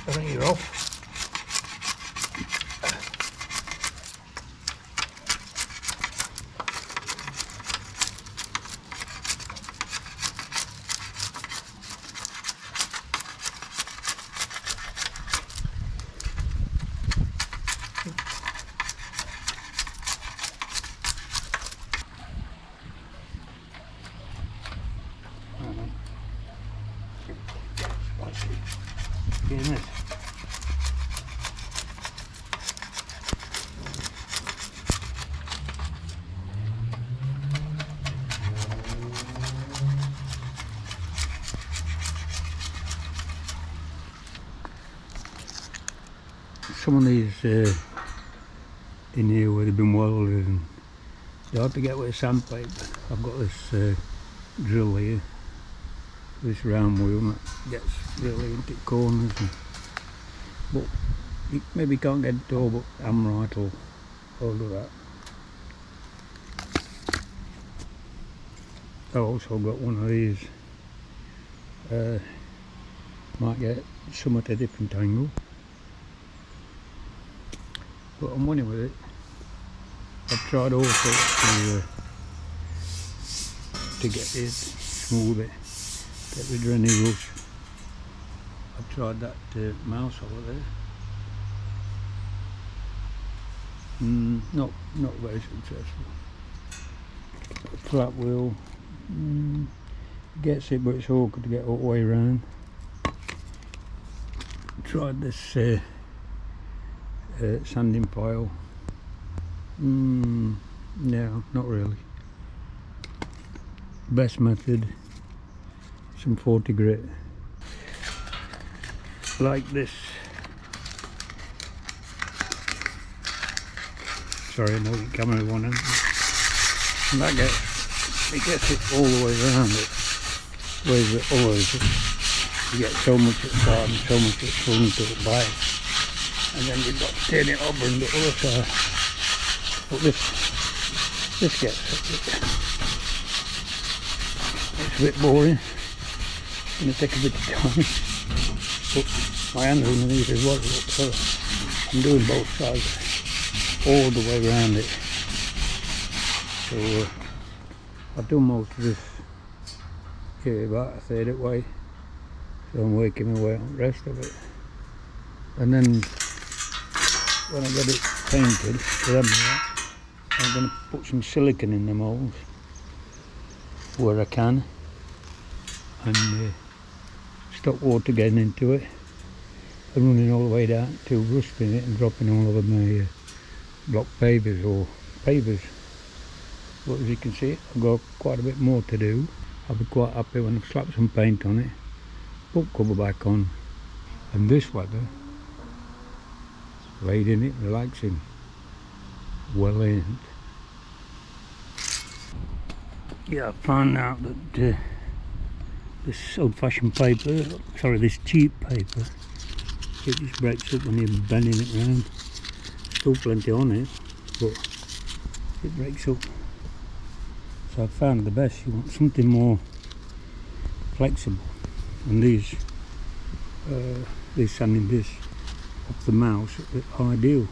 I think you're off. Getting it. Some of these in here where they've been welded and they're hard to get with a sandpaper. I've got this drill here, this round wheel that gets really into corners, but you maybe can't get it all, but Amrite will do that. I've also got one of these, might get some at a different angle, but I'm winning with it. I've tried all sorts to get it, smooth it, get rid of any rust. I've tried that mouse over there. Not very successful. Flat wheel gets it, but it's awkward to get all the way around. Tried this sanding pile. No, not really. Best method, some 40 grit. Like this. Sorry, I know your camera one end. And that gets it all the way around it. Whereas it always, you get so much at the side and so much at the front at the back. And then you've got to turn it over and the other side. But this gets it's a bit boring. It's going to take a bit of time. But my hand's underneath as well, so I'm doing both sides all the way around it. So I've done most of this here, about a third of the way. So I'm working my way on the rest of it. And then when I get it painted, I'm going to put some silicone in the moulds where I can and stop water getting into it and running all the way down to rusting it and dropping all over my block pavers or pavers. But as you can see, I've got quite a bit more to do. I'll be quite happy when I've slapped some paint on it, book cover back on, and this weather, laid in it, relaxing, well earned. Yeah, I found out that this old-fashioned paper, sorry, this cheap paper, it just breaks up when you're bending it round. Still plenty on it, but it breaks up. So I found the best. You want something more flexible, and these sanding this off the mouse are ideal.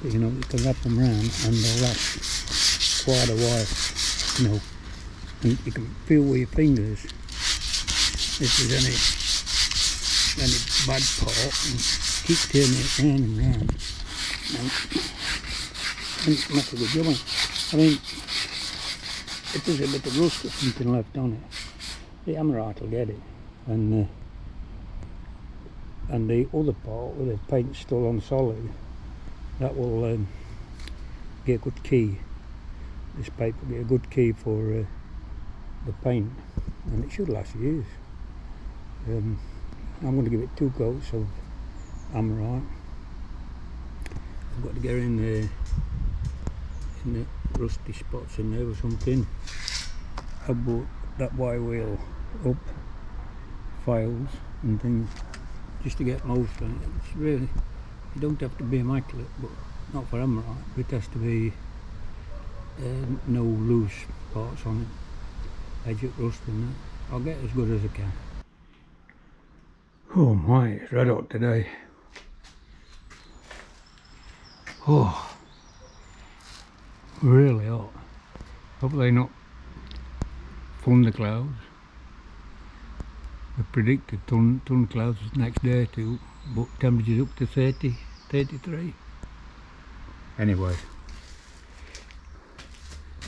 But, you know, you can wrap them round and they'll last quite a while. You know, and you can feel with your fingers if there's any bad part, and keep turning it round and round. And it's not a good job. I mean, if there's a bit of rust or something left on it, the Amrite will get it, and the other part where the paint's still on solid, that will be a good key. This paper will be a good key for the paint, and it should last years. I'm going to give it 2 coats of Amrite. I've got to get in the rusty spots in there or something. I bought that Y wheel up, files and things, just to get most on it. It's really, you don't have to be immaculate, but not for Amrite. It has to be no loose parts on it, edge it rust and that. I'll get as good as I can. Oh my, it's red hot today. Oh, really hot. Hopefully not thunderclouds. They predicted thunderclouds next day too, but temperatures up to 30, 33. Anyway,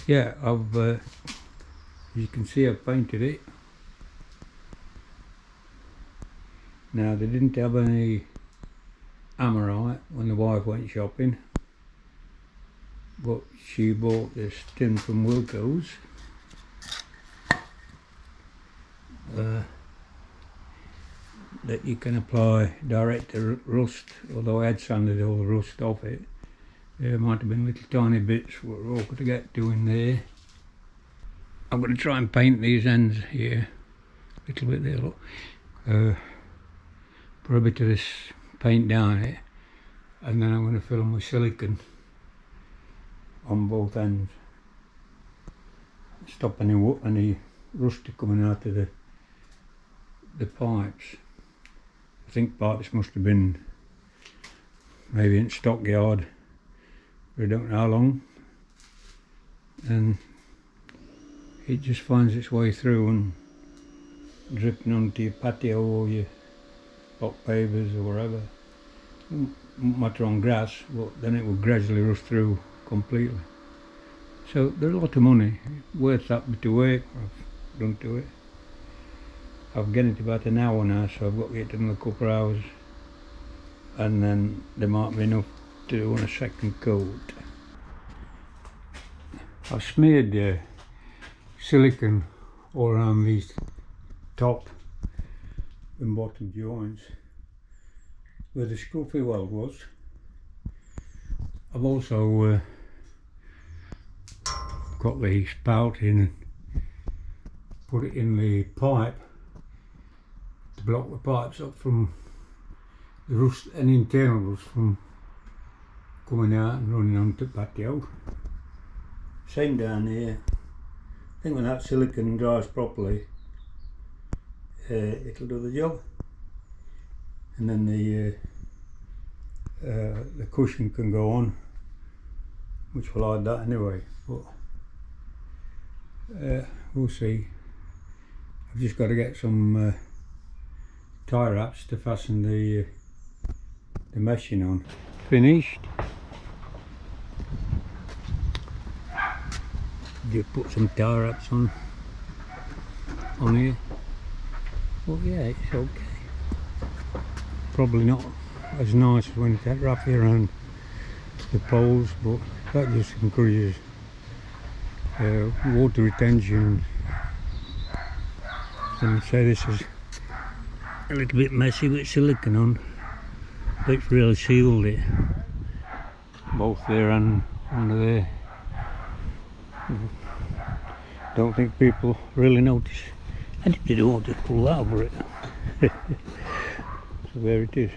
yeah, I've, as you can see, I've painted it. Now, they didn't have any Amorite when the wife went shopping, but she bought this tin from Wilco's. That you can apply direct to rust, although I had sanded all the rust off it. There might have been little tiny bits what we're awkward to get to in there. I'm going to try and paint these ends here, a little bit there, look. Put a bit of this paint down it, and then I'm going to fill them with silicone on both ends. Stop any rust coming out of the pipes. I think pipes must have been maybe in stockyard for I don't know how long, and it just finds its way through and dripping onto your patio or your block pavers or wherever. Won't matter on grass, but then it will gradually rust through completely. So there's a lot of money, worth that bit of work I've done to it. I've getting it about an hour now, so I've got to get another couple of hours, and then there might be enough to do on a second coat. I've smeared silicone all around these top and bottom joints where the scruffy weld was. I've also got the spout in and put it in the pipe to block the pipes up from the rust, any internal rust from coming out and running onto the patio. Same down here. I think when that silicone dries properly, it'll do the job, and then the cushion can go on, which will hide that anyway. But we'll see. I've just got to get some tie wraps to fasten the meshing on. Finished. Just put some tie wraps on here. Well, yeah, it's okay. Probably not as nice as when it's that wrappy around the poles, but that just encourages water retention. Let me say this is a little bit messy with silicone on, but it's really sealed it, both there and under there. Don't think people really notice, and if they don't, just pull over it. So there it is.